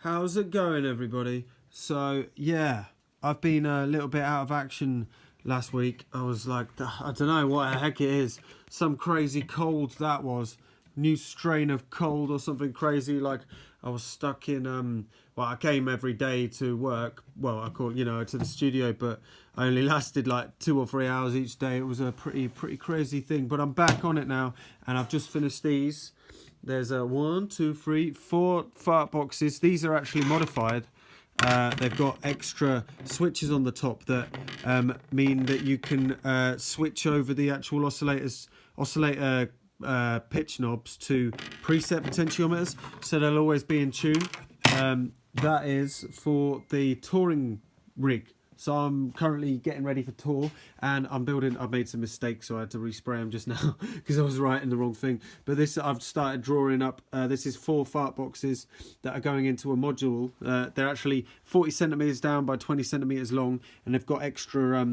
How's it going, everybody? So, yeah, I've been a little bit out of action last week. I was like, I don't know what the heck it is. Some crazy cold that was. New strain of cold or something crazy. Like, I was stuck in, well, I came every day to work. Well, I call, to the studio, but I only lasted like 2 or 3 hours each day. It was a pretty crazy thing. But I'm back on it now, and I've just finished these. There's a 1, 2, 3, 4 fart boxes. These are actually modified. They've got extra switches on the top that mean that you can switch over the actual oscillator pitch knobs to preset potentiometers, so they'll always be in tune. That is for the touring rig. So I'm currently getting ready for tour, and I've made some mistakes, so I had to respray them just now because I was writing the wrong thing. But this, I've started drawing up. This is 4 fart boxes that are going into a module. They're actually 40 centimeters down by 20 centimeters long, and they've got extra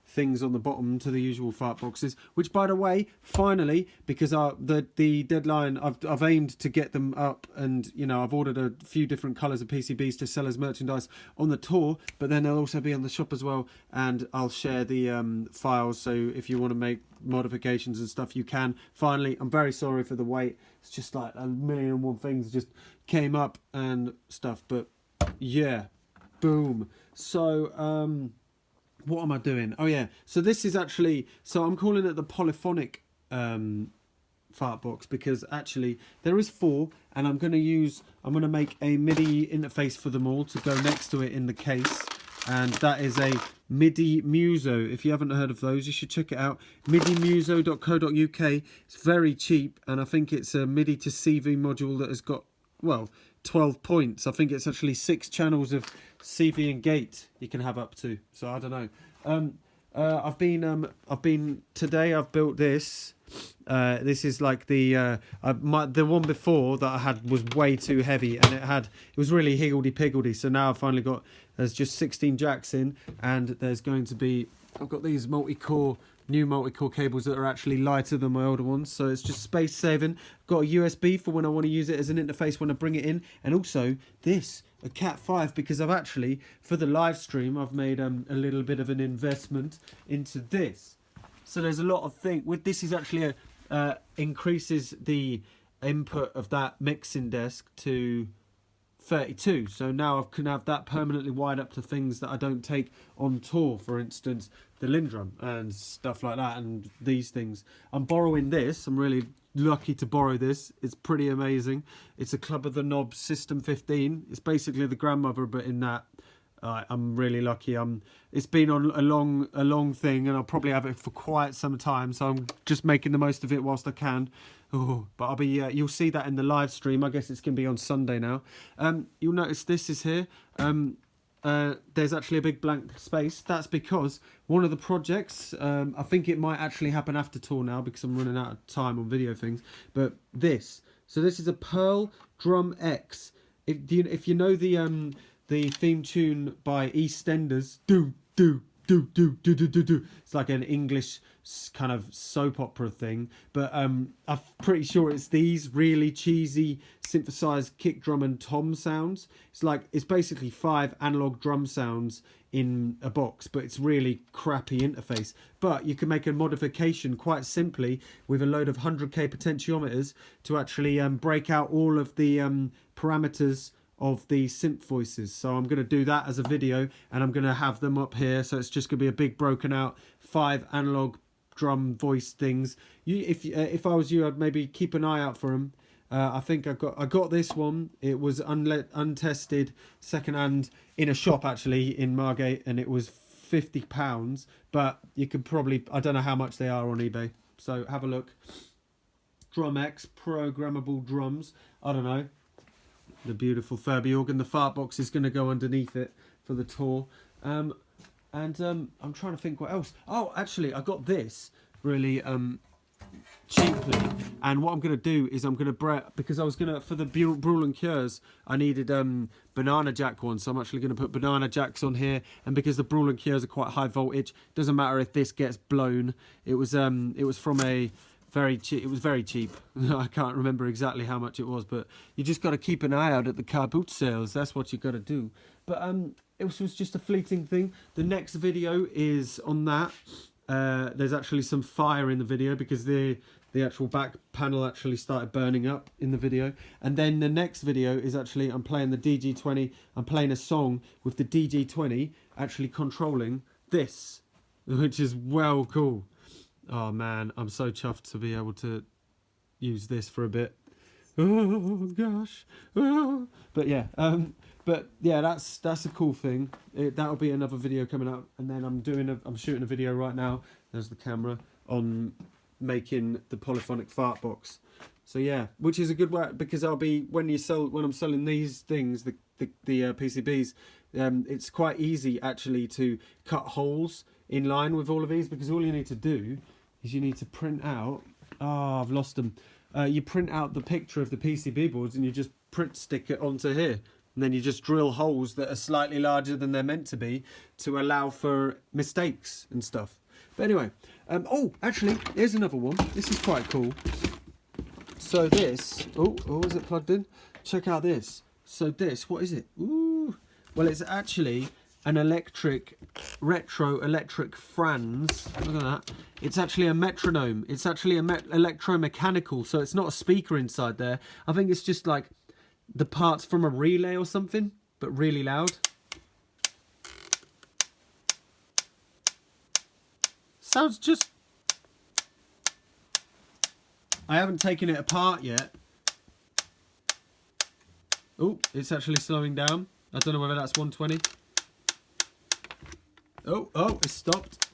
things on the bottom to the usual fart boxes, which, by the way, finally, because the deadline, I've aimed to get them up, and I've ordered a few different colors of PCBs to sell as merchandise on the tour, but then they'll also be on the shop as well, and I'll share the files, so if you want to make modifications and stuff, you can. Finally, I'm very sorry for the wait. It's just like a million and one things just came up and stuff, but yeah, boom. So what am I doing? Oh yeah, so this is actually, so I'm calling it the polyphonic fart box, because actually there is 4, and I'm going to make a MIDI interface for them all to go next to it in the case, and that is a MIDI Muso. If you haven't heard of those, you should check it out. midimuso.co.uk. It's very cheap, and I think it's a MIDI to CV module that has got, well, 12 points. I think it's actually 6 channels of CV and gate you can have up to. So I don't know. Today I've built this. This is like the one before that I had was way too heavy, and it was really higgledy-piggledy. So now I've finally got, there's just 16 jacks in, and there's going to be, I've got these new multi-core cables that are actually lighter than my older ones, so it's just space saving. Got a USB for when I want to use it as an interface when I bring it in, and also this, a Cat 5, because I've actually, for the live stream, I've made a little bit of an investment into this. So there's a lot of things with this. Is actually increases the input of that mixing desk to 32, so now I can have that permanently wired up to things that I don't take on tour, for instance the Lindrum and stuff like that, and these things. I'm borrowing this. I'm really lucky to borrow this. It's pretty amazing. It's a Club of the Knobs System 15. It's basically the grandmother, but in that. I'm really lucky. It's been on a long thing, and I'll probably have it for quite some time, so I'm just making the most of it whilst I can. Oh, but I'll be you'll see that in the live stream. I guess it's going to be on Sunday now. You'll notice this is here. There's actually a big blank space. That's because one of the projects, I think it might actually happen after tour now, because I'm running out of time on video things, but this is a Pearl Drum X. If you know the theme tune by EastEnders, do do do do do do do do. It's like an English kind of soap opera thing, but I'm pretty sure it's these really cheesy synthesized kick drum and tom sounds. It's basically 5 analog drum sounds in a box, but it's really crappy interface. But you can make a modification quite simply with a load of 100k potentiometers to actually break out all of the parameters of the synth voices. So I'm going to do that as a video, and I'm going to have them up here, so it's just going to be a big broken out 5 analog drum voice things. If I was you, I'd maybe keep an eye out for them. I think I got this one. It was untested secondhand in a shop actually in Margate, and it was £50, but you could probably, I don't know how much they are on eBay, so have a look. Drum X programmable drums. I don't know. The beautiful Furby organ. The fart box is going to go underneath it for the tour. I'm trying to think what else. Oh, actually, I got this really cheaply. And what I'm going to do is I'm going to because I was going to, for the Brule and Cures, I needed banana jack ones. So I'm actually going to put banana jacks on here. And because the Brule and Cures are quite high voltage, doesn't matter if this gets blown. It was from a very cheap. It was very cheap. I can't remember exactly how much it was, but you just got to keep an eye out at the car boot sales. That's what you got to do. But it was just a fleeting thing. The next video is on that. There's actually some fire in the video because the actual back panel actually started burning up in the video. And then the next video is actually I'm playing the DG20. I'm playing a song with the DG20 actually controlling this, which is well cool. Oh man, I'm so chuffed to be able to use this for a bit. Oh gosh. Oh. But yeah, that's a cool thing. That'll be another video coming up, and then I'm shooting a video right now. There's the camera on making the polyphonic fart box. So yeah, which is a good way, because when I'm selling these things, the PCBs, it's quite easy actually to cut holes in line with all of these, because all you need to do is you need to print out. Oh, I've lost them. You print out the picture of the PCB boards and you just stick it onto here. And then you just drill holes that are slightly larger than they're meant to be to allow for mistakes and stuff. But anyway, oh, actually, here's another one. This is quite cool. So this, oh, is it plugged in? Check out this. So this, what is it? Ooh, well, it's actually an retro electric Franz. Look at that. It's actually a metronome. It's actually electromechanical, so it's not a speaker inside there. I think it's just like the parts from a relay or something, but really loud. Sounds just... I haven't taken it apart yet. Oh, it's actually slowing down. I don't know whether that's 120. Oh, it stopped.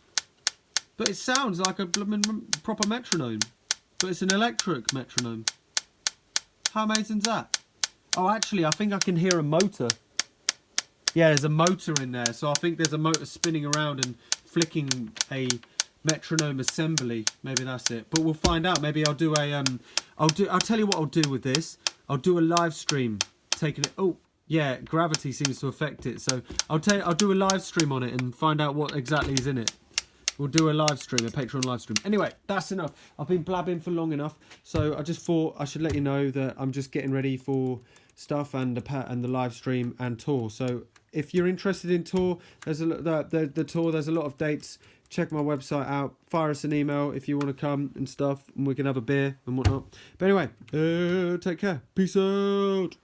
But it sounds like a proper metronome. But it's an electric metronome. How amazing is that? Oh, actually, I think I can hear a motor. Yeah, there's a motor in there. So I think there's a motor spinning around and flicking a metronome assembly. Maybe that's it. But we'll find out. Maybe I'll do a... I'll tell you what I'll do with this. I'll do a live stream. Taking it... Oh, yeah, gravity seems to affect it. So I'll do a live stream on it and find out what exactly is in it. We'll do a live stream, a Patreon live stream. Anyway, that's enough. I've been blabbing for long enough. So I just thought I should let you know that I'm just getting ready for stuff and the live stream and tour. So if you're interested in tour, there's the tour. There's a lot of dates. Check my website out. Fire us an email if you want to come and stuff, and we can have a beer and whatnot. But anyway, take care. Peace out.